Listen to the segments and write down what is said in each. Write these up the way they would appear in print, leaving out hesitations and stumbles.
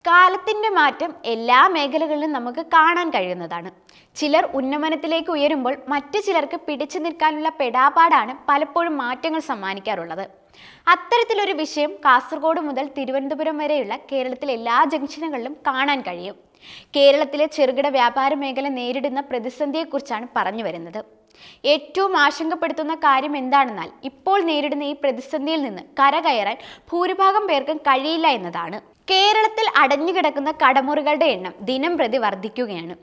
കാലത്തിന്റെ മാറ്റം എല്ലാ മേഖലകളിലും നമുക്ക് കാണാൻ കഴിയുന്നതാണ്. ചിലർ ഉന്നമനത്തിലേക്ക് ഉയരുമ്പോൾ മറ്റു ചിലർക്ക് പിടിച്ചു നിൽക്കാനുള്ള പെടാപ്പാടാണ് പലപ്പോഴും മാറ്റങ്ങൾ സമ്മാനിക്കാറുള്ളത്. അത്തരത്തിലൊരു വിഷയം കാസർഗോഡ് മുതൽ തിരുവനന്തപുരം വരെയുള്ള കേരളത്തിലെ എല്ലാ ജംഗ്ഷനുകളിലും കാണാൻ കഴിയും. കേരളത്തിലെ ചെറുകിട വ്യാപാര മേഖല നേരിടുന്ന പ്രതിസന്ധിയെക്കുറിച്ചാണ് പറഞ്ഞു വരുന്നത്. ഏറ്റവും ആശങ്കപ്പെടുത്തുന്ന കാര്യം എന്താണെന്നാൽ ഇപ്പോൾ നേരിടുന്ന ഈ പ്രതിസന്ധിയിൽ നിന്ന് കരകയറാൻ ഭൂരിഭാഗം പേർക്കും കഴിയില്ല എന്നതാണ്. കേരളത്തിൽ അടഞ്ഞുകിടക്കുന്ന കടമുറികളുടെ എണ്ണം ദിനം പ്രതി വർദ്ധിക്കുകയാണ്.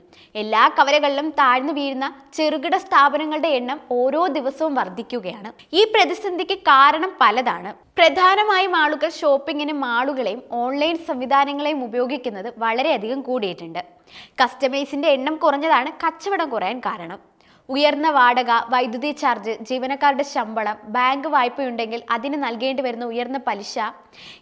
എല്ലാ കവലകളിലും താഴ്ന്നു വീഴുന്ന ചെറുകിട സ്ഥാപനങ്ങളുടെ എണ്ണം ഓരോ ദിവസവും വർദ്ധിക്കുകയാണ്. ഈ പ്രതിസന്ധിക്ക് കാരണം പലതാണ്. പ്രധാനമായും ആളുകൾ ഷോപ്പിങ്ങിന് മാളുകളെയും ഓൺലൈൻ സംവിധാനങ്ങളെയും ഉപയോഗിക്കുന്നത് വളരെയധികം കൂടിയിട്ടുണ്ട്. കസ്റ്റമേഴ്സിന്റെ എണ്ണം കുറഞ്ഞതാണ് കച്ചവടം കുറയാൻ കാരണം. ഉയർന്ന വാടക, വൈദ്യുതി ചാർജ്, ജീവനക്കാരുടെ ശമ്പളം, ബാങ്ക് വായ്പയുണ്ടെങ്കിൽ അതിന് നൽകേണ്ടി വരുന്ന ഉയർന്ന പലിശ,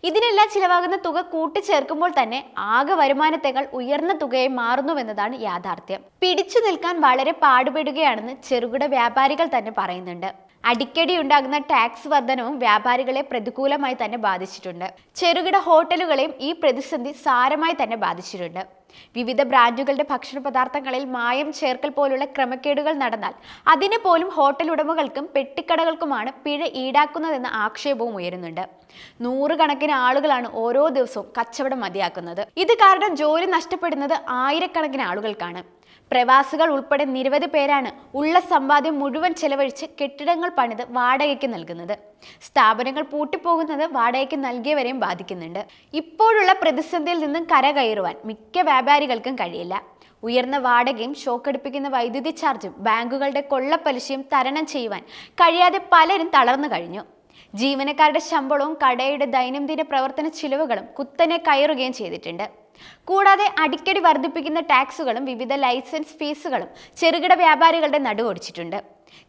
ഇതിനെല്ലാം ചിലവാകുന്ന തുക കൂട്ടിച്ചേർക്കുമ്പോൾ തന്നെ ആകെ വരുമാനത്തേക്കാൾ ഉയർന്ന തുകയായി മാറുന്നുവെന്നതാണ് യാഥാർത്ഥ്യം. പിടിച്ചു നിൽക്കാൻ വളരെ പാടുപെടുകയാണെന്ന് ചെറുകിട വ്യാപാരികൾ തന്നെ പറയുന്നുണ്ട്. അടിക്കടി ഉണ്ടാകുന്ന ടാക്സ് വർധനവും വ്യാപാരികളെ പ്രതികൂലമായി തന്നെ ബാധിച്ചിട്ടുണ്ട്. ചെറുകിട ഹോട്ടലുകളെയും ഈ പ്രതിസന്ധി സാരമായി തന്നെ ബാധിച്ചിട്ടുണ്ട്. വിവിധ ബ്രാൻഡുകളുടെ ഭക്ഷണ പദാർത്ഥങ്ങളിൽ മായം ചേർക്കൽ പോലുള്ള ക്രമക്കേടുകൾ നടന്നാൽ അതിന് പോലും ഹോട്ടൽ ഉടമകൾക്കും പെട്ടിക്കടകൾക്കുമാണ് പിഴ ഈടാക്കുന്നതെന്ന ആക്ഷേപവും ഉയരുന്നുണ്ട്. നൂറുകണക്കിന് ആളുകളാണ് ഓരോ ദിവസവും കച്ചവടം മതിയാക്കുന്നത്. ഇത് കാരണം ജോലി നഷ്ടപ്പെടുന്നത് ആയിരക്കണക്കിന് ആളുകൾക്കാണ്. പ്രവാസികൾ ഉൾപ്പെടെ നിരവധി പേരാണ് ഉള്ള സമ്പാദ്യം മുഴുവൻ ചെലവഴിച്ച് കെട്ടിടങ്ങൾ പണിത് വാടകയ്ക്ക് നൽകുന്നത്. സ്ഥാപനങ്ങൾ പൂട്ടിപ്പോകുന്നത് വാടകയ്ക്ക് നൽകിയവരെയും ബാധിക്കുന്നുണ്ട്. ഇപ്പോഴുള്ള പ്രതിസന്ധിയിൽ നിന്നും കരകയറുവാൻ മിക്ക വ്യാപാരികൾക്കും കഴിയില്ല. ഉയർന്ന വാടകയും ഷോക്കടിപ്പിക്കുന്ന വൈദ്യുതി ചാർജും ബാങ്കുകളുടെ കൊള്ളപ്പലിശയും തരണം ചെയ്യുവാൻ കഴിയാതെ പലരും തളർന്നു കഴിഞ്ഞു. ജീവനക്കാരുടെ ശമ്പളവും കടയുടെ ദൈനംദിന പ്രവർത്തന ചിലവുകളും കുത്തനെ കയറുകയും ചെയ്തിട്ടുണ്ട്. കൂടാതെ അടിക്കടി വർദ്ധിപ്പിക്കുന്ന ടാക്സുകളും വിവിധ ലൈസൻസ് ഫീസുകളും ചെറുകിട വ്യാപാരികളുടെ നടുവൊടിച്ചിട്ടുണ്ട്.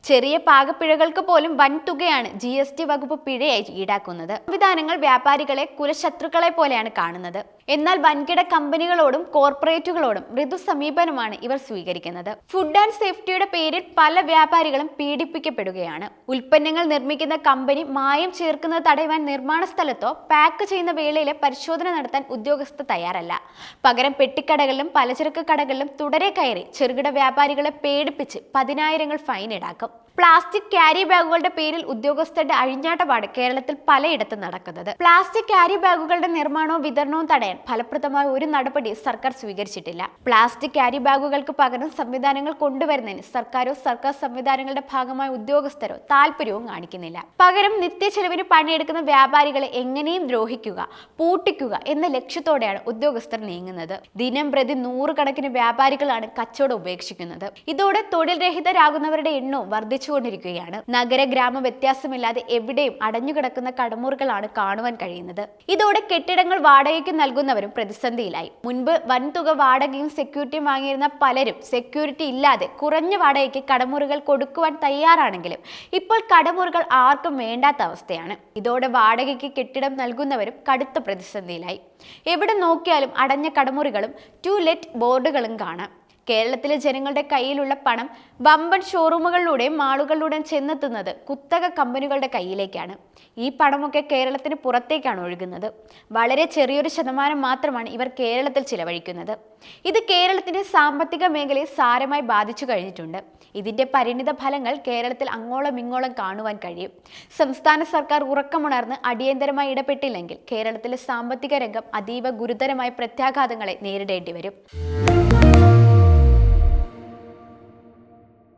ചെറിയ പാകപ്പിഴകൾക്ക് പോലും വൻ തുകയാണ് GST വകുപ്പ് പിഴയായി ഈടാക്കുന്നത്. സംവിധാനങ്ങൾ വ്യാപാരികളെ കുലശത്രുക്കളെ പോലെയാണ് കാണുന്നത്. എന്നാൽ വൻകിട കമ്പനികളോടും കോർപ്പറേറ്റുകളോടും മൃദു സമീപനമാണ് ഇവർ സ്വീകരിക്കുന്നത്. ഫുഡ് ആൻഡ് സേഫ്റ്റിയുടെ പേരിൽ പല വ്യാപാരികളും പീഡിപ്പിക്കപ്പെടുകയാണ്. ഉൽപ്പന്നങ്ങൾ നിർമ്മിക്കുന്ന കമ്പനി മായം ചേർക്കുന്നത് തടയുവാൻ നിർമ്മാണ സ്ഥലത്തോ പാക്ക് ചെയ്യുന്ന വേളയിലെ പരിശോധന നടത്താൻ ഉദ്യോഗസ്ഥർ തയ്യാറല്ല. പകരം പെട്ടിക്കടകളിലും പലചരക്ക് കടകളിലും തുടരെ കയറി ചെറുകിട വ്യാപാരികളെ പേടിപ്പിച്ച് 10,000 ഫൈൻ ഈടാക്കും. പ്ലാസ്റ്റിക് ക്യാരി ബാഗുകളുടെ പേരിൽ ഉദ്യോഗസ്ഥരുടെ അഴിഞ്ഞാട്ടമാണ് കേരളത്തിൽ പലയിടത്തും നടക്കുന്നത്. പ്ലാസ്റ്റിക് ക്യാരി ബാഗുകളുടെ നിർമ്മാണവും വിതരണവും തടയാൻ ഫലപ്രദമായ ഒരു നടപടി സർക്കാർ സ്വീകരിച്ചിട്ടില്ല. പ്ലാസ്റ്റിക് ക്യാരി ബാഗുകൾക്ക് പകരം സംവിധാനങ്ങൾ കൊണ്ടുവരുന്നതിന് സർക്കാരോ സർക്കാർ സംവിധാനങ്ങളുടെ ഭാഗമായ ഉദ്യോഗസ്ഥരോ താല്പര്യവും കാണിക്കുന്നില്ല. പകരം നിത്യചെലവിന് പണിയെടുക്കുന്ന വ്യാപാരികളെ എങ്ങനെയും ദ്രോഹിക്കുക, പൂട്ടിക്കുക എന്ന ലക്ഷ്യത്തോടെയാണ് ഉദ്യോഗസ്ഥർ നീങ്ങുന്നത്. ദിനം പ്രതി നൂറുകണക്കിന് വ്യാപാരികളാണ് കച്ചവടം ഉപേക്ഷിക്കുന്നത്. ഇതോടെ തൊഴിൽ രഹിതരാകുന്നവരുടെ എണ്ണവും വർദ്ധിച്ചുകൊണ്ടിരിക്കുകയാണ്. നഗര ഗ്രാമ വ്യത്യാസമില്ലാതെ എവിടെയും അടഞ്ഞുകിടക്കുന്ന കടമുറികളാണ് കാണുവാൻ കഴിയുന്നത്. ഇതോടെ കെട്ടിടങ്ങൾ വാടകയ്ക്ക് നൽകുന്നവരും പ്രതിസന്ധിയിലായി. മുൻപ് വൻതുക വാടകയും സെക്യൂരിറ്റിയും വാങ്ങിയിരുന്ന പലരും സെക്യൂരിറ്റി ഇല്ലാതെ കുറഞ്ഞ വാടകയ്ക്ക് കടമുറികൾ കൊടുക്കുവാൻ തയ്യാറാണെങ്കിലും ഇപ്പോൾ കടമുറികൾ ആർക്കും വേണ്ടാത്ത അവസ്ഥയാണ്. ഇതോടെ വാടകയ്ക്ക് കെട്ടിടം നൽകുന്നവരും കടുത്ത പ്രതിസന്ധിയിലായി. എവിടെ നോക്കിയാലും അടഞ്ഞ കടമുറികളും ടു ലെറ്റ് ബോർഡുകളും കാണാം. കേരളത്തിലെ ജനങ്ങളുടെ കയ്യിലുള്ള പണം വമ്പൻ ഷോറൂമുകളിലൂടെയും മാളുകളിലൂടെയും ചെന്നെത്തുന്നത് കുത്തക കമ്പനികളുടെ കയ്യിലേക്കാണ്. ഈ പണമൊക്കെ കേരളത്തിന് പുറത്തേക്കാണ് ഒഴുകുന്നത്. വളരെ ചെറിയൊരു ശതമാനം മാത്രമാണ് ഇവർ കേരളത്തിൽ ചിലവഴിക്കുന്നത്. ഇത് കേരളത്തിന്റെ സാമ്പത്തിക മേഖലയെ സാരമായി ബാധിച്ചു കഴിഞ്ഞിട്ടുണ്ട്. ഇതിന്റെ പരിണിത ഫലങ്ങൾ കേരളത്തിൽ അങ്ങോളം ഇങ്ങോളം കാണുവാൻ കഴിയും. സംസ്ഥാന സർക്കാർ ഉറക്കമുണർന്ന് അടിയന്തരമായി ഇടപെട്ടില്ലെങ്കിൽ കേരളത്തിലെ സാമ്പത്തിക രംഗം അതീവ ഗുരുതരമായ പ്രത്യാഘാതങ്ങളെ നേരിടേണ്ടി വരും.